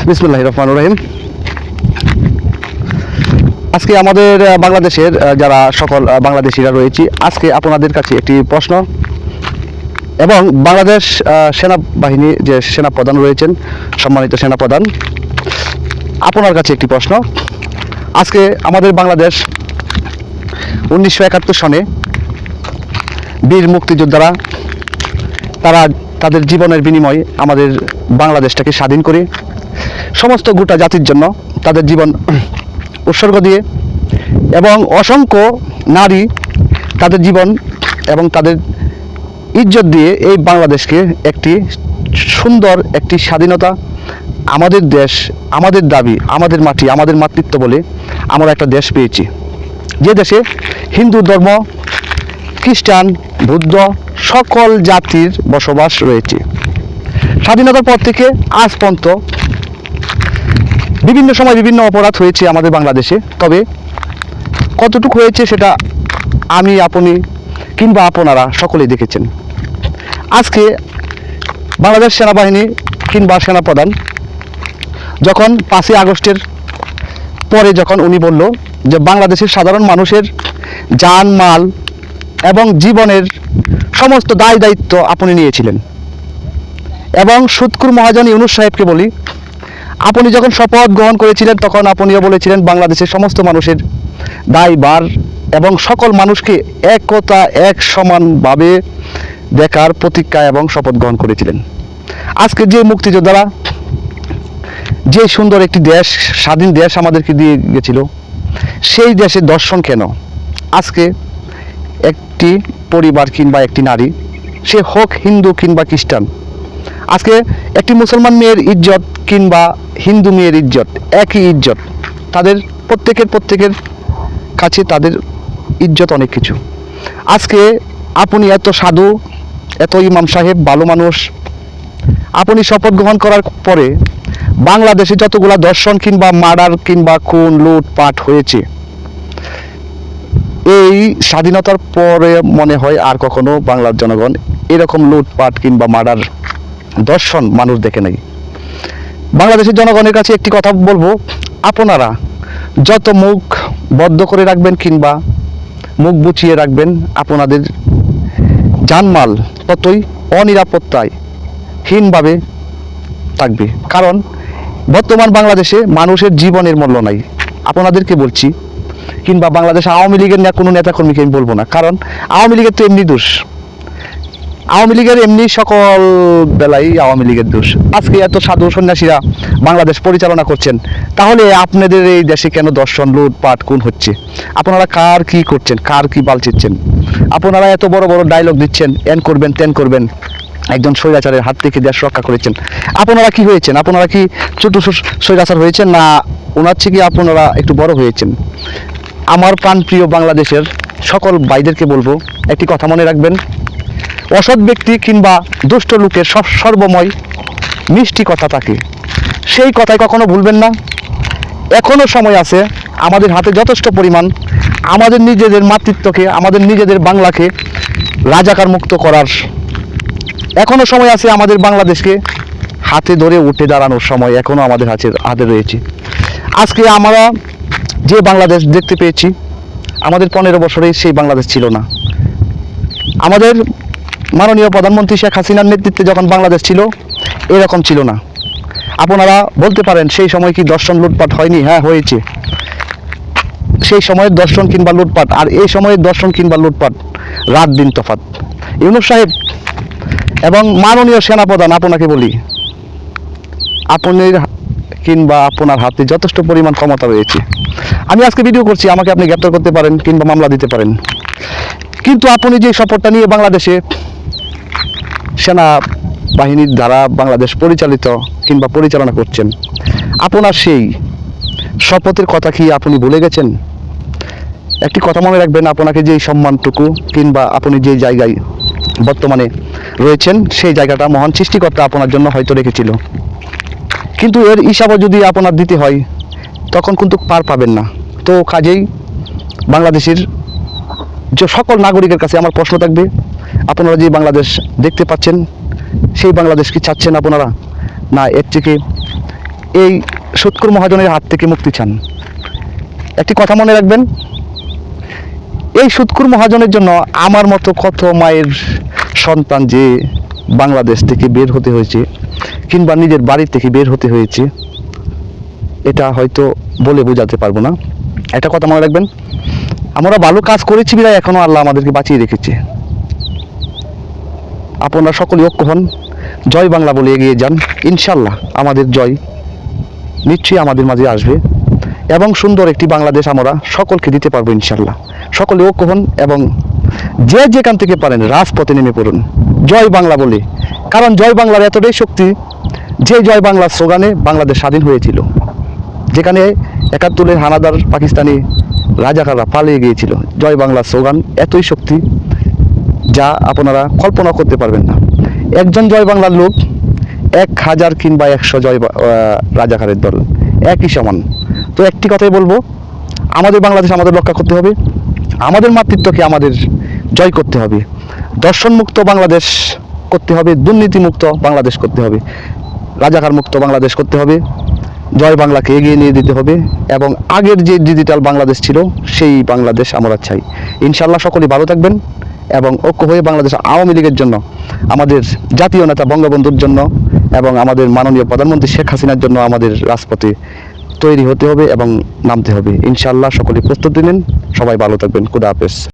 বিসমিল্লাহির রহমানির রহিম। আজকে আমাদের বাংলাদেশের যারা সকল বাংলাদেশিরা রয়েছে, আজকে আপনাদের কাছে একটি প্রশ্ন এবং বাংলাদেশ সেনাবাহিনী যে সেনাপ্রধান রয়েছেন, সম্মানিত সেনাপ্রধান, আপনার কাছে একটি প্রশ্ন। আজকে আমাদের বাংলাদেশ 1971 সনে বীর মুক্তিযোদ্ধারা তারা তাদের জীবনের বিনিময়ে আমাদের বাংলাদেশটাকে স্বাধীন করে সমস্ত গোটা জাতির জন্য তাদের জীবন উৎসর্গ দিয়ে এবং অসংখ্য নারী তাদের জীবন এবং তাদের ইজ্জত দিয়ে এই বাংলাদেশকে একটি সুন্দর একটি স্বাধীনতা, আমাদের দেশ, আমাদের দাবি, আমাদের মাটি, আমাদের মাতৃত্ব বলে আমরা একটা দেশ পেয়েছি, যে দেশে হিন্দু ধর্ম, খ্রিস্টান, বৌদ্ধ সকল জাতির বসবাস রয়েছে। স্বাধীনতার পর থেকে আজ পর্যন্ত বিভিন্ন সময় বিভিন্ন অপরাধ হয়েছে আমাদের বাংলাদেশে, তবে কতটুকু হয়েছে সেটা আমি, আপনি কিংবা আপনারা সকলেই দেখেছেন। আজকে বাংলাদেশ সেনাবাহিনী কিংবা সেনাপ্রধান যখন 5ই আগস্টের পরে যখন উনি বলল যে বাংলাদেশের সাধারণ মানুষের জান মাল এবং জীবনের সমস্ত দায় দায়িত্ব আপনি নিয়েছিলেন, এবং সুৎকুর মহাজন ইউনূস সাহেবকে বলি, আপনি যখন শপথ গ্রহণ করেছিলেন তখন আপনিও বলেছিলেন বাংলাদেশের সমস্ত মানুষের দায়ভার এবং সকল মানুষকে একতা এক সমানভাবে দেখার প্রতিজ্ঞা এবং শপথ গ্রহণ করেছিলেন। আজকে যে মুক্তিযোদ্ধারা যে সুন্দর একটি দেশ, স্বাধীন দেশ আমাদেরকে দিয়ে গেছিল, সেই দেশের দর্শন কেন আজকে একটি পরিবার কিংবা একটি নারী, সে হোক হিন্দু কিংবা খ্রিস্টান, আজকে একটি মুসলমান মেয়ের ইজ্জত কিংবা হিন্দু মেয়ের ইজ্জত একই ইজ্জত, তাদের প্রত্যেকের কাছে তাদের ইজ্জত অনেক কিছু। আজকে আপনি এত সাধু, এত ইমাম সাহেব, ভালো মানুষ, আপনি শপথ গ্রহণ করার পরে বাংলাদেশে যতগুলা দর্শন কিংবা মার্ডার কিংবা খুন লুটপাট হয়েছে, এই স্বাধীনতার পরে মনে হয় আর কখনো বাংলার জনগণ এরকম লুটপাট কিংবা মার্ডার দর্শন মানুষ দেখে নাই। বাংলাদেশের জনগণের কাছে একটি কথা বলবো, আপনারা যত মুখ বদ্ধ করে রাখবেন কিংবা মুখ বুচিয়ে রাখবেন, আপনাদের জানমাল ততই অনিরাপত্তায় হীনভাবে থাকবে। কারণ বর্তমান বাংলাদেশে মানুষের জীবনের মূল্য নাই। আপনাদেরকে বলছি, কিংবা বাংলাদেশ আওয়ামী লীগের কোনো নেতাকর্মীকে আমি বলবো না, কারণ আওয়ামী লীগের তো এমনি দোষ, আওয়ামী লীগের এমনি সকল বেলায় আওয়ামী লীগের দোষ। আজকে এত সাধু সন্ন্যাসীরা বাংলাদেশ পরিচালনা করছেন, তাহলে আপনাদের এই দেশে কেন দর্শন লুটপাট খুন হচ্ছে? আপনারা কার কি করছেন, কার কি বাল চিচ্ছেন? আপনারা এত বড় বড় ডায়লগ দিচ্ছেন, এন করবেন তেন করবেন, একজন স্বৈরাচারের হাত থেকে দেশ রক্ষা করেছেন। আপনারা কি হয়েছেন? আপনারা কি ছোট স্বৈরাচার হয়েছেন, না ওনার থেকে আপনারা একটু বড় হয়েছেন? আমার প্রাণপ্রিয় বাংলাদেশের সকল ভাইদেরকে বলবো, একটি কথা মনে রাখবেন, অসৎ ব্যক্তি কিংবা দুষ্ট লোকের সর্বময় মিষ্টি কথা থাকে, সেই কথাই কখনো ভুলবেন না। এখনো সময় আছে, আমাদের হাতে যথেষ্ট পরিমাণ আমাদের নিজেদের মাতৃত্বকে, আমাদের নিজেদের বাংলাকে রাজাকার মুক্ত করার এখনো সময় আছে। আমাদের বাংলাদেশকে হাতে ধরে উঠে দাঁড়ানোর সময় এখনো আমাদের হাতে রয়েছে। আজকে আমরা যে বাংলাদেশ দেখতে পেয়েছি, আমাদের 15 বছরে সেই বাংলাদেশ ছিল না। আমাদের মাননীয় প্রধানমন্ত্রী শেখ হাসিনার নেতৃত্বে যখন বাংলাদেশ ছিল, এরকম ছিল না। আপনারা বলতে পারেন সেই সময় কি দর্শন লুটপাট হয়নি? হ্যাঁ, হয়েছে। সেই সময়ের দর্শন কিংবা লুটপাট আর এই সময়ের দর্শন কিংবা লুটপাট রাত দিন তফাৎ। ইউনূস সাহেব এবং মাননীয় সেনাপ্রধান, আপনাকে বলি, আপনার কিংবা আপনার হাতে যথেষ্ট পরিমাণ ক্ষমতা রয়েছে। আমি আজকে ভিডিও করছি, আমাকে আপনি গ্রেপ্তার করতে পারেন কিংবা মামলা দিতে পারেন, কিন্তু আপনি যে শপথটা নিয়ে বাংলাদেশে সেনা বাহিনীর দ্বারা বাংলাদেশ পরিচালিত কিংবা পরিচালনা করছেন, আপনার সেই শপথের কথা কি আপনি ভুলে গেছেন? একটি কথা মনে রাখবেন, আপনাকে যে সম্মানটুকু কিংবা আপনি যে জায়গায় বর্তমানে রয়েছেন, সেই জায়গাটা মহান সৃষ্টিকর্তা আপনার জন্য হয়তো রেখেছিল, কিন্তু এর হিসাবও যদি আপনার দিতে হয় তখন কিন্তু পার পাবেন না। তো কাজেই বাংলাদেশের যে সকল নাগরিকের কাছে আমার প্রশ্ন থাকবে, আপনারা যে বাংলাদেশ দেখতে পাচ্ছেন, সেই বাংলাদেশ কি চাচ্ছেন আপনারা, না এর থেকে এই সুৎখোর মহাজনের হাত থেকে মুক্তি চান। একটি কথা মনে রাখবেন, এই সুৎখোর মহাজনের জন্য আমার মতো কত মায়ের সন্তান যে বাংলাদেশ থেকে বের হতে হয়েছে কিংবা নিজের বাড়ি থেকে বের হতে হয়েছে, এটা হয়তো বলে বোঝাতে পারবো না। একটা কথা মনে রাখবেন, আমরা ভালো কাজ করেছি বিধায় এখনো আল্লাহ আমাদেরকে বাঁচিয়ে রেখেছে। আপনারা সকলে ঐক্য হন, জয় বাংলা বলে এগিয়ে যান। ইনশাল্লাহ আমাদের জয় নিশ্চয়ই আমাদের মাঝে আসবে এবং সুন্দর একটি বাংলাদেশ আমরা সকলকে দিতে পারবো ইনশাল্লাহ। সকলে ঐক্য হন এবং যে যেখান থেকে পারেন রাজপথে নেমে পড়ুন জয় বাংলা বলে। কারণ জয় বাংলার এতটাই শক্তি যে জয় বাংলার স্লোগানে বাংলাদেশ স্বাধীন হয়েছিল, যেখানে ৭১-এর হানাদার পাকিস্তানি রাজাকাররা পালিয়ে গিয়েছিল। জয় বাংলার স্লোগান এতই শক্তি যা আপনারা কল্পনা করতে পারবেন না। একজন জয় বাংলার লোক ১,০০০ কিংবা ১০০ রাজাকারের দল একই সমান। তো একটি কথাই বলবো, আমাদের বাংলাদেশ আমাদের রক্ষা করতে হবে, আমাদের মাতৃত্বকে আমাদের জয় করতে হবে, দর্শনমুক্ত বাংলাদেশ করতে হবে, দুর্নীতিমুক্ত বাংলাদেশ করতে হবে, রাজাকার মুক্ত বাংলাদেশ করতে হবে। জয় বাংলাকে এগিয়ে নিয়ে দিতে হবে এবং আগের যে ডিজিটাল বাংলাদেশ ছিল সেই বাংলাদেশ আমরা চাই। ইনশাল্লাহ সকলেই ভালো থাকবেন এবং ঐক্য হয়ে বাংলাদেশ আওয়ামী লীগের জন্য, আমাদের জাতীয় নেতা বঙ্গবন্ধুর জন্য এবং আমাদের মাননীয় প্রধানমন্ত্রী শেখ হাসিনার জন্য আমাদের রাজপথে তৈরি হতে হবে এবং নামতে হবে। ইনশাল্লাহ সকলে প্রস্তুতি নিন। সবাই ভালো থাকবেন। খুদা হাফেজ।